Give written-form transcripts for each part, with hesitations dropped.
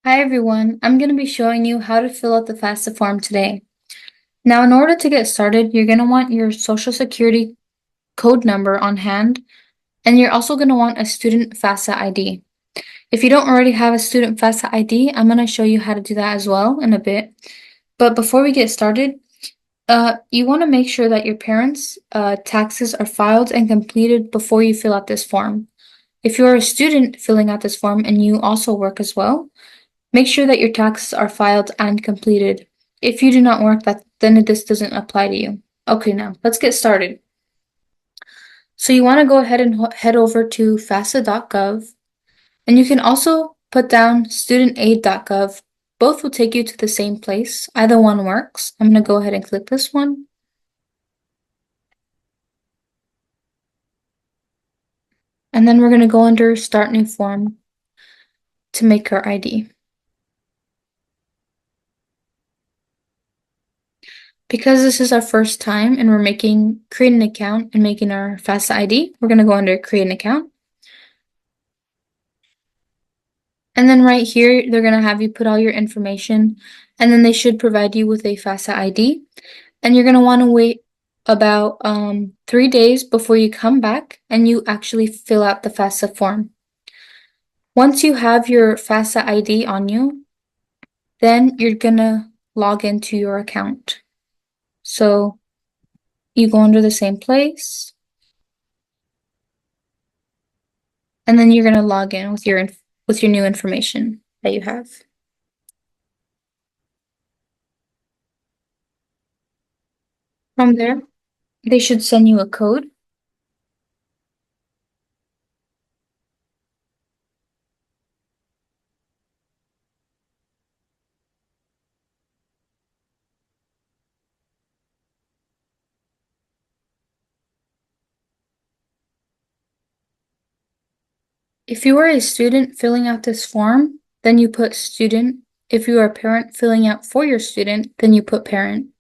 Hi everyone, I'm going to be showing you how to fill out the FAFSA form today. Now, in order to get started, you're going to want your social security code number on hand, and you're also going to want a student FAFSA ID. If you don't already have a student FAFSA ID, I'm going to show you how to do that as well in a bit. But before we get started, you want to make sure that your parents' taxes are filed and completed before you fill out this form. If you're a student filling out this form and you also work as well, make sure that your taxes are filed and completed. If you do not work, then this doesn't apply to you. Okay, now let's get started. So you want to go ahead and head over to FAFSA.gov, and you can also put down studentaid.gov. Both will take you to the same place. Either one works. I'm going to go ahead and click this one. And then we're going to go under Start New Form to make our ID. Because this is our first time and we're creating an account and making our FAFSA ID, we're going to go under Create an Account. And then right here, they're going to have you put all your information, and then they should provide you with a FAFSA ID. And you're going to want to wait about 3 days before you come back and you actually fill out the FAFSA form. Once you have your FAFSA ID on you, then you're going to log into your account. So you go under the same place, and then you're going to log in with your new information that you have. From there, they should send you a code. If you are a student filling out this form, then you put student. If you are a parent filling out for your student, then you put parent.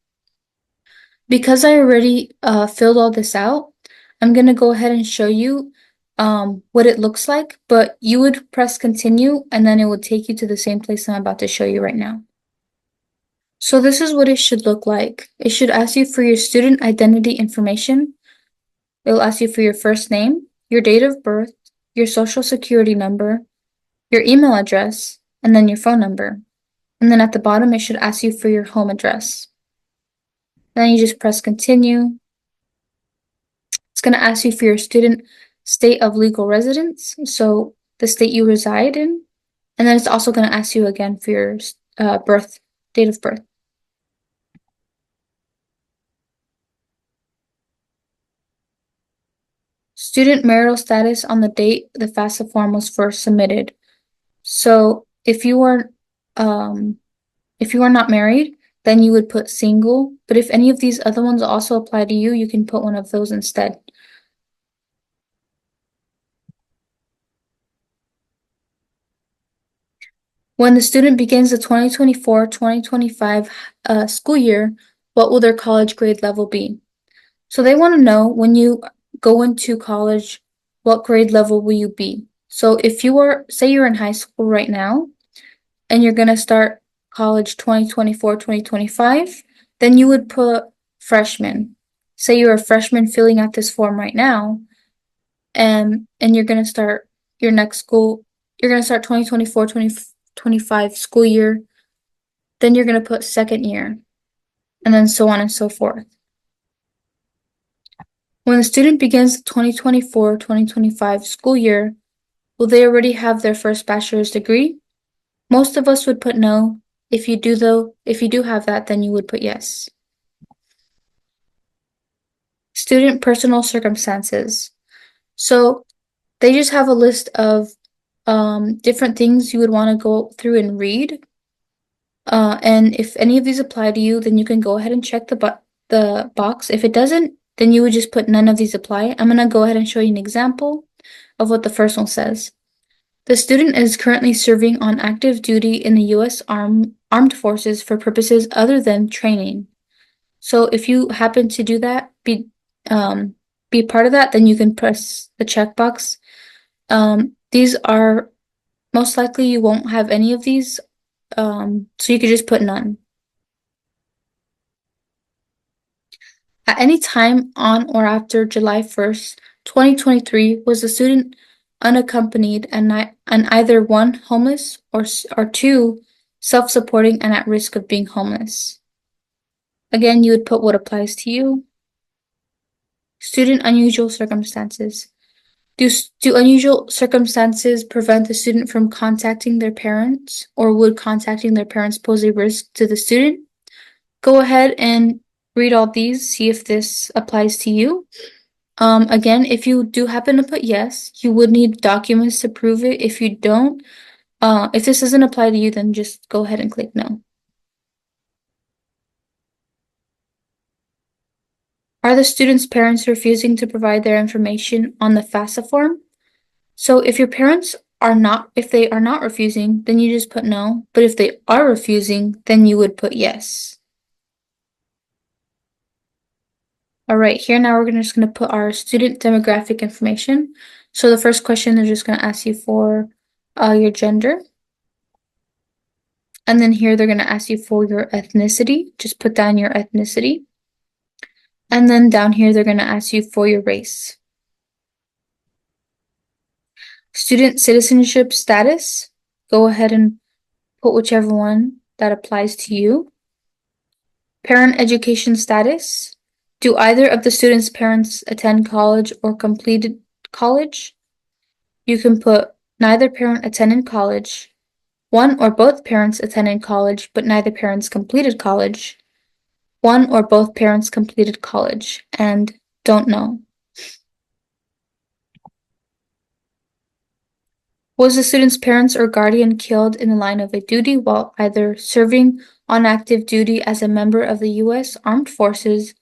Because I already filled all this out, I'm going to go ahead and show you what it looks like, but you would press continue and then it would take you to the same place I'm about to show you right now. So this is what it should look like. It should ask you for your student identity information. It'll ask you for your first name, your date of birth, your social security number, your email address, and then your phone number. And then at the bottom, it should ask you for your home address. Then you just press continue. It's going to ask you for your student state of legal residence, so the state you reside in. And then it's also going to ask you again for your date of birth. Student marital status on the date the FAFSA form was first submitted. So if you are not married, then you would put single. But if any of these other ones also apply to you, you can put one of those instead. When the student begins the 2024-2025 school year, what will their college grade level be? So they want to know when you go into college, what grade level will you be? So if you are, say you're in high school right now, and you're going to start college 2024-2025, then you would put freshman. Say you're a freshman filling out this form right now, and you're going to start your next school, you're going to start 2024-2025 school year, then you're going to put second year, and then so on and so forth. When the student begins the 2024-2025 school year, will they already have their first bachelor's degree? Most of us would put no. If you do have that, then you would put yes. Student personal circumstances. So they just have a list of different things you would want to go through and read. And if any of these apply to you, then you can go ahead and check the box. If it doesn't, then you would just put none of these apply. I'm going to go ahead and show you an example of what the first one says. The student is currently serving on active duty in the U.S. Armed Forces for purposes other than training. So if you happen to do that, be part of that, then you can press the checkbox. These are most likely you won't have any of these so you could just put none. At any time on or after July 1st, 2023, was the student unaccompanied and either one, homeless, or two, self-supporting and at risk of being homeless. Again, you would put what applies to you. Student unusual circumstances. Do unusual circumstances prevent the student from contacting their parents, or would contacting their parents pose a risk to the student? Go ahead and read all these, see if this applies to you. Again, if you do happen to put yes, you would need documents to prove it. If you don't, if this doesn't apply to you, then just go ahead and click no. Are the student's parents refusing to provide their information on the FAFSA form? So if your parents if they are not refusing, then you just put no. But if they are refusing, then you would put yes. All right, here now we're just going to put our student demographic information. So the first question, they're just going to ask you for your gender. And then here they're going to ask you for your ethnicity. Just put down your ethnicity. And then down here, they're going to ask you for your race. Student citizenship status. Go ahead and put whichever one that applies to you. Parent education status. Do either of the student's parents attend college or completed college? You can put neither parent attended college. One or both parents attended college, but neither parents completed college. One or both parents completed college, and don't know. Was the student's parents or guardian killed in the line of a duty while either serving on active duty as a member of the U.S. Armed Forces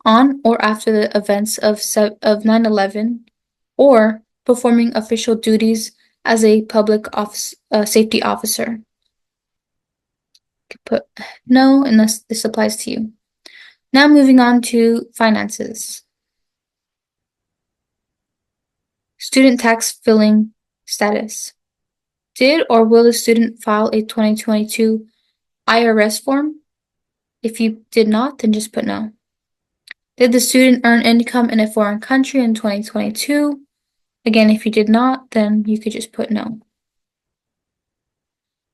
on or after the events of 9/11, or performing official duties as a public safety officer? You could put no, unless this applies to you. Now moving on to finances. Student tax filing status. Did or will the student file a 2022 IRS form? If you did not, then just put no. Did the student earn income in a foreign country in 2022? Again, if you did not, then you could just put no.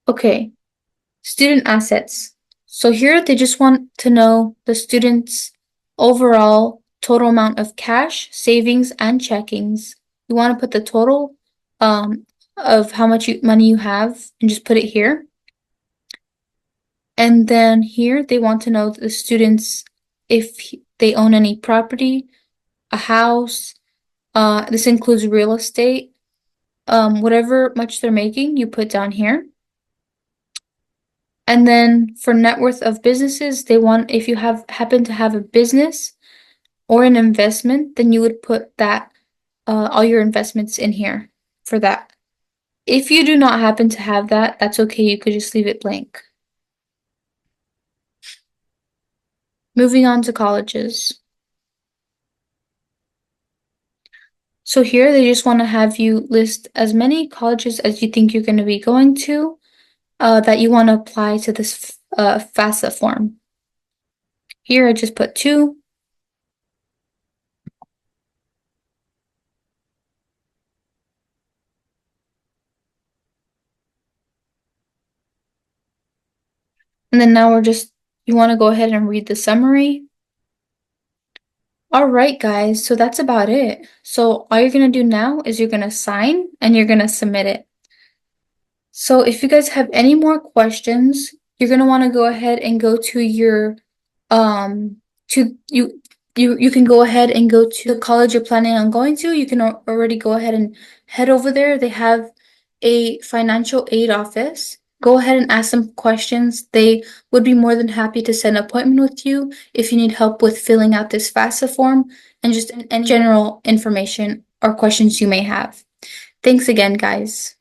Okay, student assets. So here they just want to know the student's overall total amount of cash, savings, and checkings. You want to put the total of how much money you have and just put it here. And then here they want to know the students if they own any property, a house. This includes real estate. Whatever much they're making, you put down here. And then for net worth of businesses, they want if you happen to have a business or an investment, then you would put that all your investments in here for that. If you do not happen to have that, that's okay. You could just leave it blank. Moving on to colleges. So here they just want to have you list as many colleges as you think you're going to be going to that you want to apply to this FAFSA form. Here I just put 2. And then now you want to go ahead and read the summary. All right, guys, so that's about it. So all you're going to do now is you're going to sign and you're going to submit it. So if you guys have any more questions, you're going to want to go ahead and go to your you can go ahead and go to the college you're planning on going to. You can already go ahead and head over there. They have a financial aid office. Go ahead and ask them questions. They would be more than happy to set an appointment with you if you need help with filling out this FAFSA form and just any general information or questions you may have. Thanks again, guys.